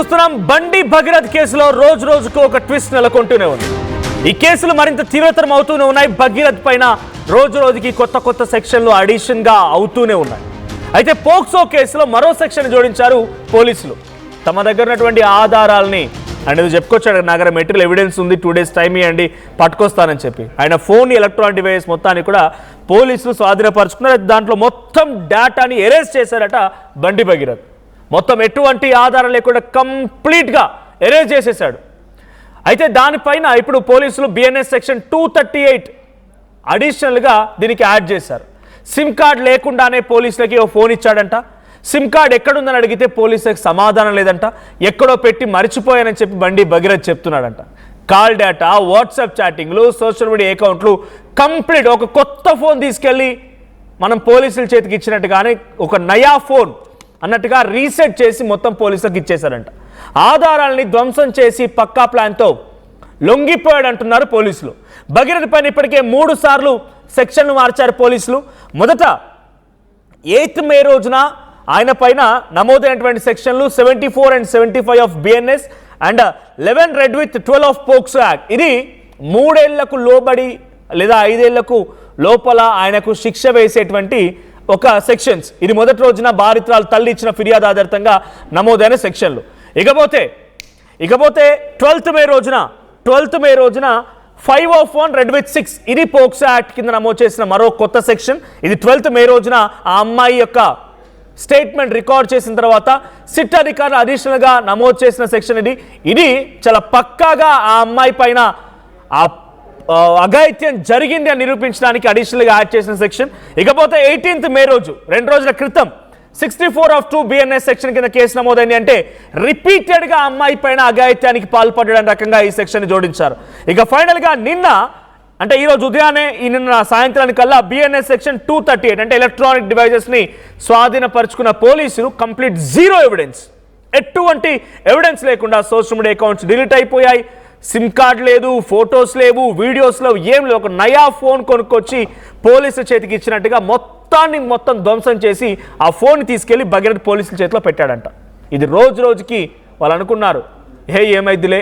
చూస్తున్నాం బండి భగీరథ్ కేసులో రోజు రోజుకు ఒక ట్విస్ట్ నెలకొంటూనే ఉంది. ఈ కేసులు మరింత తీవ్రతరం అవుతూనే ఉన్నాయి. భగీరథ్ పైన రోజు రోజుకి కొత్త కొత్త సెక్షన్లు అడిషన్ గా అవుతూనే ఉన్నాయి. అయితే పోక్సో కేసులో మరో సెక్షన్ జోడించారు పోలీసులు. తమ దగ్గర ఉన్నటువంటి ఆధారాలని అనేది చెప్పుకొచ్చాడు. నగర మెటీరియల్ ఎవిడెన్స్ ఉంది, 2 days టైం ఇవ్వండి పట్టుకొస్తానని చెప్పి ఆయన ఫోన్ ఎలక్ట్రానిక్ డివైస్ మొత్తాన్ని కూడా పోలీసులు స్వాధీనపరుచుకున్నారు. దాంట్లో మొత్తం డేటాని ఎరేజ్ చేశారట బండి భగీరథ్. మొత్తం ఎటువంటి ఆధారం లేకుండా కంప్లీట్గా ఎరేజ్ చేసేసాడు. అయితే దానిపైన ఇప్పుడు పోలీసులు బిఎన్ఎస్ సెక్షన్ 238 అడిషనల్గా దీనికి యాడ్ చేశారు. సిమ్ కార్డ్ లేకుండానే పోలీసులకి ఓ ఫోన్ ఇచ్చాడంట. సిమ్ కార్డ్ ఎక్కడుందని అడిగితే పోలీసులకు సమాధానం లేదంట. ఎక్కడో పెట్టి మర్చిపోయానని చెప్పి బండి భగీరథ్ చెప్తున్నాడంట. కాల్ డేటా, వాట్సాప్ చాటింగ్లు, సోషల్ మీడియా అకౌంట్లు కంప్లీట్ ఒక కొత్త ఫోన్ తీసుకెళ్ళి మనం పోలీసుల చేతికి ఇచ్చినట్టుగానే ఒక నయా ఫోన్ అన్నట్టుగా రీసెట్ చేసి మొత్తం పోలీసులకు ఇచ్చేశారంట. ఆధారాలని ధ్వంసం చేసి పక్కా ప్లాన్తో లొంగిపోయాడు అంటున్నారు పోలీసులు. భగీరథ్ పైన ఇప్పటికే 3 సార్లు సెక్షన్లు మార్చారు పోలీసులు. మొదట 8th May రోజున ఆయన పైన నమోదైనటువంటి సెక్షన్లు 74 and 75 of BNS and 11 red with 12 of POCSO act. ఇది 3 ఏళ్లకు లోబడి లేదా 5 ఏళ్లకు లోపల ఆయనకు శిక్ష వేసేటువంటి ఒక సెక్షన్స్. ఇది మొదటి రోజున బాధితురాలు తల్లి ఇచ్చిన ఫిర్యాదు ఆధారితంగా నమోదైన సెక్షన్లు. ఇకపోతే 12th May రోజున 501 రెడ్ విత్ 6 ఇది పోక్సో యాక్ట్ కింద నమోదు చేసిన మరో కొత్త సెక్షన్. ఇది 12th May రోజున ఆ అమ్మాయి యొక్క స్టేట్మెంట్ రికార్డ్ చేసిన తర్వాత సిట్ అధికారులు అడిషనల్గా నమోదు చేసిన సెక్షన్. ఇది చాలా పక్కాగా ఆ అమ్మాయి పైన అఘాయిత్యం జరిగింది అని నిరూపించడానికి అడిషనల్గా యాడ్ చేసిన సెక్షన్. ఇకపోతే 18th May రోజు 2 రోజుల క్రితం 64 ఆఫ్ 2 బిఎన్ఎస్ సెక్షన్ కింద కేసు నమోదైంది. అంటే రిపీటెడ్గా అమ్మాయి పైన అఘాయిత్యానికి పాల్పడడం రకంగా ఈ సెక్షన్ జోడించారు. ఇక ఫైనల్గా నిన్న అంటే ఈరోజు ఉదయాన్నే నిన్న సాయంత్రానికల్లా బిఎన్ఎస్ సెక్షన్ 238 అంటే ఎలక్ట్రానిక్ డివైజెస్ని స్వాధీనపరుచుకున్న పోలీసులు కంప్లీట్ జీరో ఎవిడెన్స్, ఎటువంటి ఎవిడెన్స్ లేకుండా సోషల్ మీడియా అకౌంట్స్ డిలీట్ అయిపోయాయి. సిమ్ కార్డ్ లేదు, ఫొటోస్ లేవు, వీడియోస్ లేవు, ఏం లేవు. ఒక నయా ఫోన్ కొనుక్కొచ్చి పోలీసుల చేతికి ఇచ్చినట్టుగా మొత్తం ధ్వంసం చేసి ఆ ఫోన్ తీసుకెళ్లి భగీరథ్ పోలీసుల చేతిలో పెట్టాడంట. ఇది రోజు రోజుకి వాళ్ళు అనుకున్నారు ఏమైద్దిలే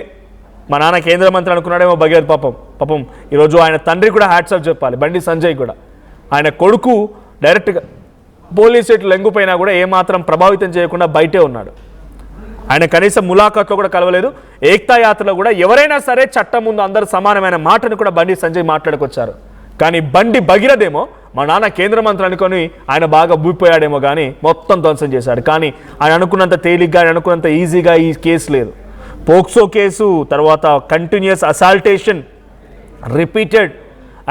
మా నాన్న కేంద్ర మంత్రి అనుకున్నాడేమో భగీరథ్. పాపం ఈరోజు ఆయన తండ్రి కూడా హ్యాట్స్ ఆఫ్ చెప్పాలి, బండి సంజయ్ కూడా. ఆయన కొడుకు డైరెక్ట్గా పోలీసు చేతులు లొంగిపోయినా కూడా ఏమాత్రం ప్రభావితం చేయకుండా బయటే ఉన్నాడు. ఆయన కనీసం ములాఖాత్లో కూడా కలవలేదు. ఏక్తా యాత్రలో కూడా ఎవరైనా సరే చట్టం ముందు అందరూ సమానమైన మాటను కూడా బండి సంజయ్ మాట్లాడుకొచ్చారు. కానీ బండి భగీరథ్ ఏమో మా నాన్న కేంద్ర మంత్రి అనుకొని ఆయన బాగా భూపోయాడేమో కానీ మొత్తం ధ్వంసం చేశాడు. కానీ ఆయన అనుకున్నంత తేలిగ్గా, ఆయన అనుకున్నంత ఈజీగా ఈ కేసు లేదు. పోక్సో కేసు తర్వాత continuous assaultation repeated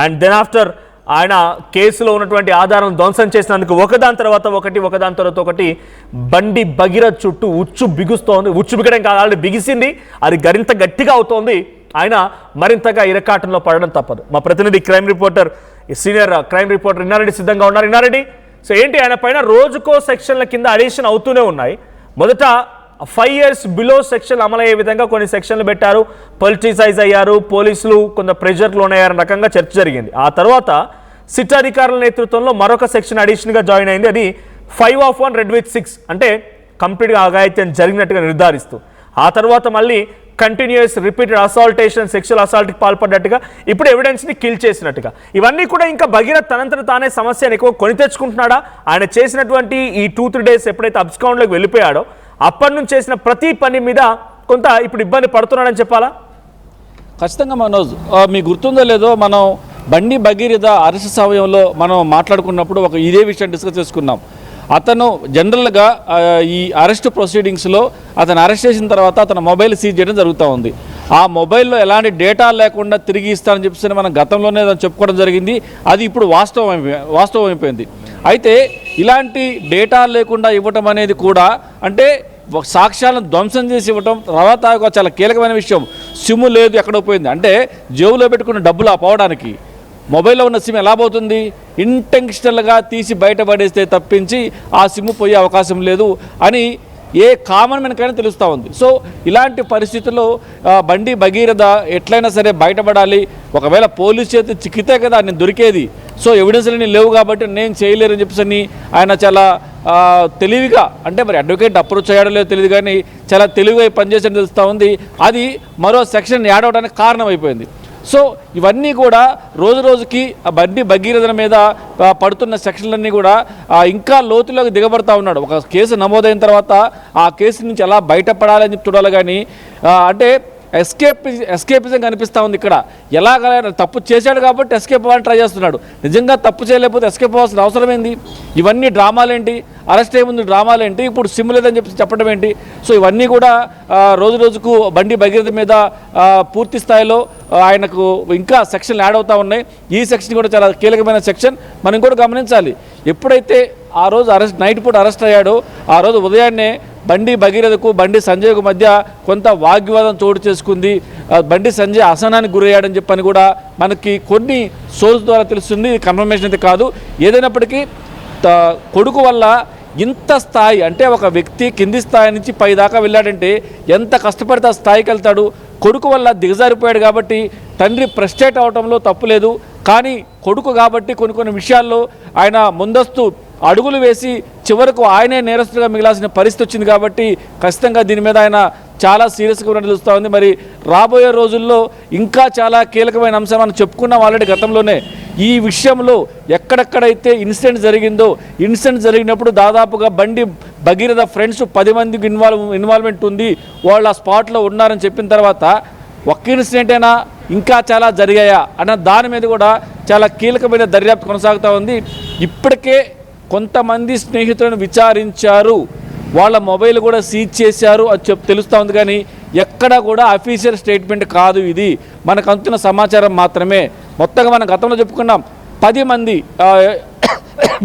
and then after ఆయన కేసులో ఉన్నటువంటి ఆధారం ధ్వంసం చేసినందుకు ఒకదాని తర్వాత ఒకటి బండి భగీరథ్ చుట్టూ ఉచ్చు బిగుస్తోంది. ఉచ్చు బిగడం కాదు, ఆల్రెడీ బిగిసింది, అది మరింత గట్టిగా అవుతోంది. ఆయన మరింతగా ఇరకాటంలో పడడం తప్పదు. మా ప్రతినిధి సీనియర్ క్రైమ్ రిపోర్టర్ ఇన్నారెడ్డి సిద్ధంగా ఉన్నారు. ఇన్నారెడ్డి, సో ఏంటి ఆయన పైన రోజుకో సెక్షన్ల కింద అడిషన్ అవుతూనే ఉన్నాయి. మొదట 5 years బిలో సెక్షన్ అమలయ్యే విధంగా కొన్ని సెక్షన్లు పెట్టారు, పొలిటిసైజ్ అయ్యారు, పోలీసులు కొంత ప్రెషర్లు ఉన్నాయన్న రకంగా చర్చ జరిగింది. ఆ తర్వాత సిట్ అధికారుల నేతృత్వంలో మరొక సెక్షన్ అడిషన్గా జాయిన్ అయింది. అది 501 రెడ్ విత్ 6 అంటే కంప్లీట్గా అఘాయిత్యం జరిగినట్టుగా నిర్ధారిస్తూ. ఆ తర్వాత మళ్ళీ కంటిన్యూస్ రిపీటెడ్ అసాల్టేషన్, సెక్షువల్ అసాల్ట్కి పాల్పడ్డట్టుగా, ఇప్పుడు ఎవిడెన్స్ని కిల్ చేసినట్టుగా. ఇవన్నీ కూడా ఇంకా భగీరథ్ తనంతట తానే సమస్యను ఎక్కువ కొని తెచ్చుకుంటున్నాడా? ఆయన చేసినటువంటి ఈ 2-3 days ఎప్పుడైతే అబ్స్కౌండ్లోకి వెళ్ళిపోయాడో అప్పటి నుంచి చేసిన ప్రతి పని మీద కొంత ఇప్పుడు ఇబ్బంది పడుతున్నాడని చెప్పాలా? ఖచ్చితంగా మనోజ్, మీకు గుర్తుందో లేదో మనం బండి భగీరథ అరెస్ట్ సమయంలో మనం మాట్లాడుకున్నప్పుడు ఇదే విషయం డిస్కస్ చేసుకున్నాం. అతను జనరల్గా ఈ అరెస్ట్ ప్రొసీడింగ్స్లో అతను అరెస్ట్ చేసిన తర్వాత అతను మొబైల్ సీజ్ చేయడం జరుగుతూ ఉంది. ఆ మొబైల్లో ఎలాంటి డేటా లేకుండా తిరిగి ఇస్తానని చెప్పేసి మనం గతంలోనే చెప్పుకోవడం జరిగింది. అది ఇప్పుడు వాస్తవం అయిపోయింది. అయితే ఇలాంటి డేటా లేకుండా ఇవ్వటం అనేది కూడా అంటే సాక్ష్యాలను ధ్వంసం చేసి ఇవ్వటం. తర్వాత చాలా కీలకమైన విషయం, సిమ్ లేదు, ఎక్కడో పోయింది. అంటే జేబులో పెట్టుకున్న డబ్బులు పోవడానికి మొబైల్లో ఉన్న సిమ్ ఎలా పోతుంది? ఇంటెన్షనల్గా తీసి బయటపడేస్తే తప్పించి ఆ సిమ్ పోయే అవకాశం లేదు అని ఏ కామన్ మనకైనా తెలుస్తూ ఉంది. సో ఇలాంటి పరిస్థితుల్లో బండి భగీరథ ఎట్లయినా సరే బయటపడాలి. ఒకవేళ పోలీసు చేతి చిక్కితే కదా నేను దొరికేది. సో ఎవిడెన్స్లన్నీ లేవు కాబట్టి నేను చేయలేరని చెప్పేసి ఆయన చాలా తెలివిగా, అంటే మరి అడ్వకేట్ అప్రోచ్ అయ్యాడో లేదో తెలియదు కానీ చాలా తెలివిగా పనిచేసేది తెలుస్తూ ఉంది. అది మరో సెక్షన్ యాడ్ అవడానికి కారణం అయిపోయింది. సో ఇవన్నీ కూడా రోజు రోజుకి ఆ బండి భగీరథల మీద పడుతున్న సెక్షన్లన్నీ కూడా ఇంకా లోతులోకి దిగబడతా ఉన్నాడు. ఒక కేసు నమోదైన తర్వాత ఆ కేసు నుంచి ఎలా బయటపడాలని చెప్పి చూడాలి కానీ అంటే ఎస్కేపిజం కనిపిస్తూ ఉంది ఇక్కడ. ఎలాగ తప్పు చేశాడు కాబట్టి ఎస్కేప్ అవ్వాలని ట్రై చేస్తున్నాడు. నిజంగా తప్పు చేయలేకపోతే ఎస్కేప్ అవ్వాల్సిన అవసరం ఏంటి? ఇవన్నీ డ్రామాలేంటి? అరెస్ట్ అయ్యే డ్రామాలేంటి? ఇప్పుడు సిమ్ లేదని చెప్పడం ఏంటి? సో ఇవన్నీ కూడా రోజు రోజుకు బండి భగీరథ మీద పూర్తి స్థాయిలో ఆయనకు ఇంకా సెక్షన్లు యాడ్ అవుతూ ఉన్నాయి. ఈ సెక్షన్ కూడా చాలా కీలకమైన సెక్షన్. మనం కూడా గమనించాలి. ఎప్పుడైతే ఆ రోజు నైట్ పూట అరెస్ట్ అయ్యాడో ఆ రోజు ఉదయాన్నే బండి భగీరథకు బండి సంజయ్కు మధ్య కొంత వాగ్వివాదం చోటు చేసుకుంది. బండి సంజయ్ అసహనానికి గురయ్యాడని చెప్పని కూడా మనకి కొన్ని సోర్స్ ద్వారా తెలుస్తుంది. కన్ఫర్మేషన్ అయితే కాదు. ఏదైనప్పటికీ కొడుకు వల్ల ఇంత స్థాయి, అంటే ఒక వ్యక్తి కింది స్థాయి నుంచి పై దాకా వెళ్ళాడంటే ఎంత కష్టపడితే ఆ స్థాయికి వెళ్తాడు. కొడుకు వల్ల దిగజారిపోయాడు కాబట్టి తండ్రి ఫ్రస్ట్రేట్ అవడంలో తప్పులేదు. కానీ కొడుకు కాబట్టి కొన్ని విషయాల్లో ఆయన ముందస్తు అడుగులు వేసి చివరకు ఆయనే నేరస్తుగా మిగిలాల్సిన పరిస్థితి వచ్చింది కాబట్టి ఖచ్చితంగా దీని మీద ఆయన చాలా సీరియస్గా ఉన్నట్టు తెలుస్తూ ఉంది. మరి రాబోయే రోజుల్లో ఇంకా చాలా కీలకమైన అంశం మనం చెప్పుకున్నాం ఆల్రెడీ గతంలోనే. ఈ విషయంలో ఎక్కడెక్కడైతే ఇన్సిడెంట్ జరిగిందో, ఇన్సిడెంట్ జరిగినప్పుడు దాదాపుగా బండి భగీరథ ఫ్రెండ్స్ 10 మందికి ఇన్వాల్వ్మెంట్ ఉంది, వాళ్ళు ఆ స్పాట్లో ఉన్నారని చెప్పిన తర్వాత ఒక్క ఇన్సిడెంట్ అయినా ఇంకా చాలా జరిగాయా అన్న దాని మీద కూడా చాలా కీలకమైన దర్యాప్తు కొనసాగుతూ ఉంది. ఇప్పటికే కొంతమంది స్నేహితులను విచారించారు, వాళ్ళ మొబైల్ కూడా సీజ్ చేశారు అది తెలుస్తూ ఉంది. కానీ ఎక్కడ కూడా అఫీషియల్ స్టేట్మెంట్ కాదు ఇది, మనకు అందుతున్న సమాచారం మాత్రమే. మొత్తంగా మనం గతంలో చెప్పుకున్నాం 10 మంది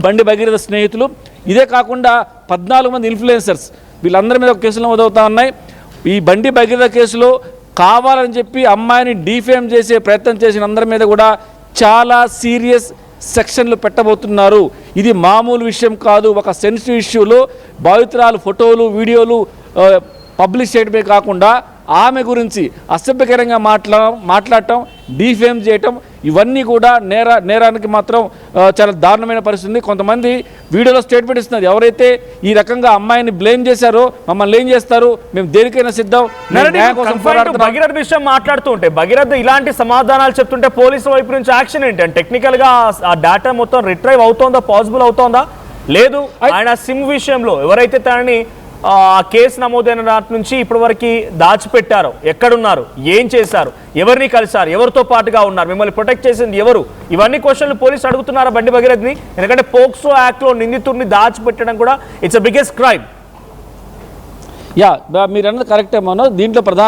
బండి భగీరథ స్నేహితులు, ఇదే కాకుండా 14 మంది ఇన్ఫ్లుయెన్సర్స్, వీళ్ళందరి మీద కేసులు మొదలవుతూ ఉన్నాయి. ఈ బండి భగీరథ కేసులో కావాలని చెప్పి అమ్మాయిని డీఫేమ్ చేసే ప్రయత్నం చేసిన అందరి మీద కూడా చాలా సీరియస్ సెక్షన్లు పెట్టబోతున్నారు. ఇది మామూలు విషయం కాదు. ఒక సెన్సిటివ్ ఇష్యూలో బాధితురాలు ఫోటోలు వీడియోలు పబ్లిష్ చేయడమే కాకుండా ఆమె గురించి అసభ్యకరంగా మాట్లాడటం, డీఫేమ్ చేయటం, ఇవన్నీ కూడా నేరానికి మాత్రం చాలా దారుణమైన పరిస్థితి. కొంతమంది వీడియోలో స్టేట్మెంట్ ఇస్తున్నారు, ఎవరైతే ఈ రకంగా అమ్మాయిని బ్లేమ్ చేశారో మమ్మల్ని ఏం చేస్తారు, మేము దేనికైనా సిద్ధం. భగీరథ విషయం మాట్లాడుతూ ఉంటే భగీరథ ఇలాంటి సమాధానాలు చెప్తుంటే పోలీసుల వైపు నుంచి యాక్షన్ ఏంటి? అంటే టెక్నికల్ గా ఆ డేటా మొత్తం రిట్రైవ్ అవుతోందా, పాసిబుల్ అవుతోందా? లేదు ఆయన సిమ్ విషయంలో ఎవరైతే తనని ఆ కేసు నమోదైన నాటి నుంచి ఇప్పటి వరకు దాచిపెట్టారు, ఎక్కడున్నారు, ఏం చేశారు, ఎవరిని కలిసారు, ఎవరితో పాటుగా ఉన్నారు, మిమ్మల్ని ప్రొటెక్ట్ చేసింది ఎవరు, ఇవన్నీ క్వశ్చన్లు పోలీసులు అడుగుతున్నారా బండి భగీరథని? ఎందుకంటే పోక్సో యాక్ట్ లో నిందితుడిని దాచిపెట్టడం కూడా ఇట్స్ బిగ్గెస్ట్ క్రైమ్. మీరు అన్నది కరెక్టే మనో. దీంట్లో ప్రధాన